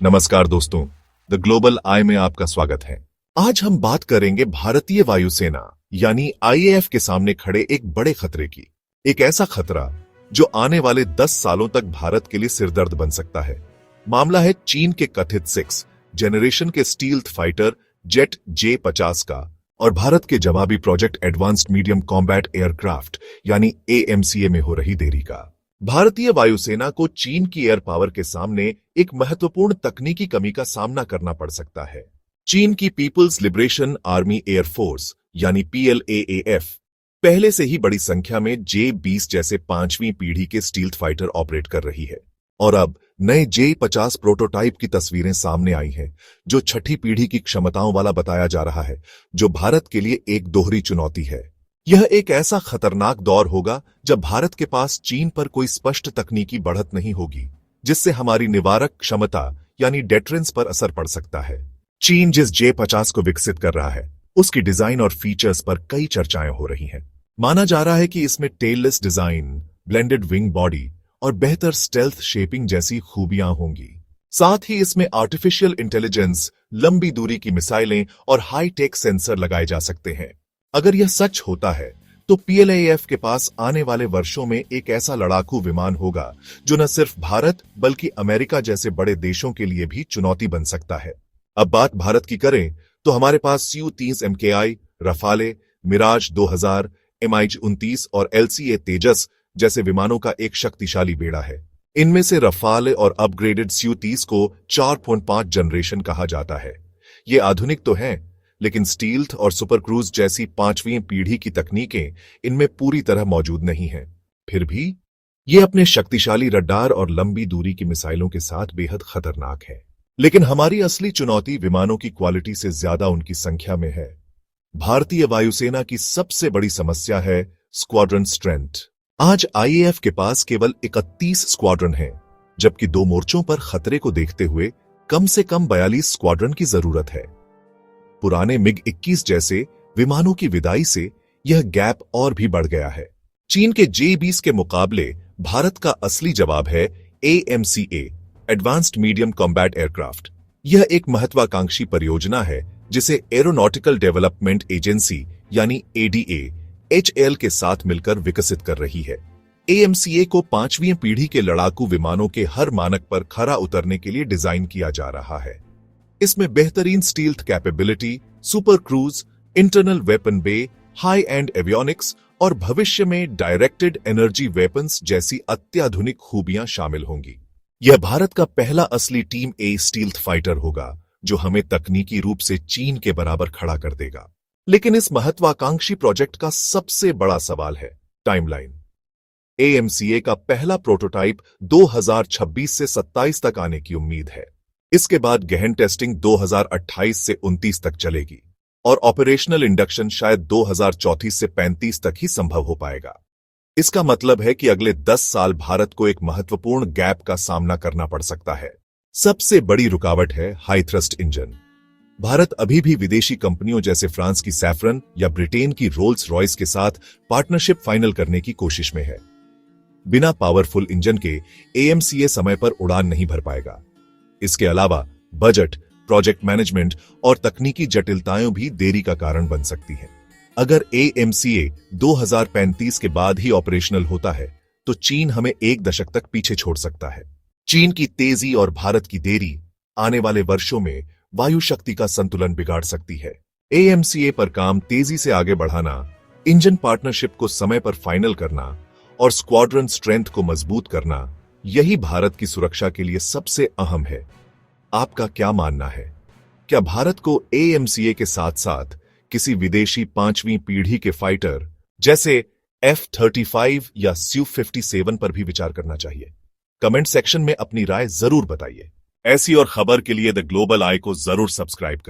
नमस्कार दोस्तों, the global आई में आपका स्वागत है। आज हम बात करेंगे भारतीय वायुसेना यानी आईएएफ के सामने खड़े एक बड़े खतरे की। एक ऐसा खतरा जो आने वाले 10 सालों तक भारत के लिए सिरदर्द बन सकता है। मामला है चीन के कथित 6 जनरेशन के स्टील्थ फाइटर जेट J-50 का और भारत के जवाबी project advanced medium combat aircraft यानी AMCA में हो रही देरी का। भारतीय वायुसेना को चीन की एयर पावर के सामने एक महत्वपूर्ण तकनीकी कमी का सामना करना पड़ सकता है। चीन की पीपुल्स लिबरेशन आर्मी एयरफोर्स यानी PLAAF पहले से ही बड़ी संख्या में J-20 जैसे 5वीं पीढ़ी के स्टील्थ फाइटर ऑपरेट कर रही है और अब नए J-50 प्रोटोटाइप की तस्वीरें सामने आई हैं, जो छठी पीढ़ी की क्षमताओं वाला बताया जा रहा है, जो भारत के लिए एक दोहरी चुनौती है। यह एक ऐसा खतरनाक दौर होगा जब भारत के पास चीन पर कोई स्पष्ट तकनीकी बढ़त नहीं होगी, जिससे हमारी निवारक क्षमता यानी डेटरेंस पर असर पड़ सकता है। चीन जिस J-50 को विकसित कर रहा है, उसकी डिजाइन और फीचर्स पर कई चर्चाएं हो रही हैं। माना जा रहा है कि इसमें tailless design, blended wing body और बेहतर स्टेल्थ शेपिंग जैसी खूबियां होंगी। साथ ही इसमें आर्टिफिशियल इंटेलिजेंस, लंबी दूरी की मिसाइलें और हाई टेक सेंसर लगाए जा सकते हैं। अगर यह सच होता है तो PLAAF के पास आने वाले वर्षों में एक ऐसा लड़ाकू विमान होगा जो न सिर्फ भारत बल्कि अमेरिका जैसे बड़े देशों के लिए भी चुनौती बन सकता है। अब बात भारत की करें तो हमारे पास Su-30 MKI, रफाले, मिराज 2000, MiG-29 और LCA तेजस जैसे विमानों का एक शक्तिशाली बेड़ा है। इनमें से रफाले और अपग्रेडेड Su-30 को 4.5 जनरेशन कहा जाता है। ये आधुनिक तो हैं, लेकिन स्टील्थ और सुपर क्रूज जैसी 5वीं पीढ़ी की तकनीकें इनमें पूरी तरह मौजूद नहीं हैं। फिर भी ये अपने शक्तिशाली रडार और लंबी दूरी की मिसाइलों के साथ बेहद खतरनाक है। लेकिन हमारी असली चुनौती विमानों की क्वालिटी से ज्यादा उनकी संख्या में है। भारतीय वायुसेना की सबसे बड़ी समस्या है स्क्वाड्रन स्ट्रेंथ। आज आईएएफ के पास केवल 31 स्क्वाड्रन हैं, जबकि 2 मोर्चों पर खतरे को देखते हुए कम से कम 42 स्क्वाड्रन की जरूरत है। पुराने MiG-21 जैसे विमानों की विदाई से यह गैप और भी बढ़ गया है। चीन के J-20 के मुकाबले भारत का असली जवाब है AMCA advanced medium combat aircraft. यह एक महत्वाकांक्षी परियोजना है जिसे एरोनॉटिकल डेवलपमेंट एजेंसी यानी ADA HAL के साथ मिलकर विकसित कर रही है। AMCA को 5वीं पीढ़ी के लड़ाकू विमानों के हर मानक पर खरा उतरने के लिए डिजाइन किया जा रहा है। इसमें बेहतरीन stealth capability, super cruise, internal weapon bay, high end avionics और भविष्य में डायरेक्टेड एनर्जी वेपन्स जैसी अत्याधुनिक खूबियां शामिल होंगी। यह भारत का पहला असली टीम A स्टील्थ फाइटर होगा जो हमें तकनीकी रूप से चीन के बराबर खड़ा कर देगा। लेकिन इस महत्वाकांक्षी प्रोजेक्ट का सबसे बड़ा सवाल है टाइमलाइन। AMCA का पहला प्रोटोटाइप 2026 से 27 तक आने की उम्मीद है। इसके बाद गहन टेस्टिंग 2028 से 29 तक चलेगी और ऑपरेशनल इंडक्शन शायद 2034 से 35 तक ही संभव हो पाएगा। इसका मतलब है कि अगले 10 साल भारत को एक महत्वपूर्ण गैप का सामना करना पड़ सकता है। सबसे बड़ी रुकावट है हाई थ्रस्ट इंजन। भारत अभी भी विदेशी कंपनियों जैसे फ्रांस की सैफरन या ब्रिटेन की रोल्स रॉयस के साथ पार्टनरशिप फाइनल करने की कोशिश में है। बिना पावरफुल इंजन के AMCA समय पर उड़ान नहीं भर पाएगा। इसके अलावा बजट, प्रोजेक्ट मैनेजमेंट और तकनीकी जटिलताएं भी देरी का कारण बन सकती हैं। अगर AMCA 2035 के बाद ही ऑपरेशनल होता है तो चीन हमें 1 दशक तक पीछे छोड़ सकता है। चीन की तेजी और भारत की देरी आने वाले वर्षों में वायु शक्ति का संतुलन बिगाड़ सकती है। AMCA पर काम तेजी से आगे बढ़ाना, इंजन पार्टनरशिप को समय पर फाइनल करना और स्क्वाड्रन स्ट्रेंथ को मजबूत करना, यही भारत की सुरक्षा के लिए सबसे अहम है। आपका क्या मानना है? क्या भारत को AMCA के साथ साथ किसी विदेशी 5वीं पीढ़ी के फाइटर जैसे F-35 या Su-57 पर भी विचार करना चाहिए? कमेंट सेक्शन में अपनी राय जरूर बताइए। ऐसी और खबर के लिए द ग्लोबल आई को जरूर सब्सक्राइब करें।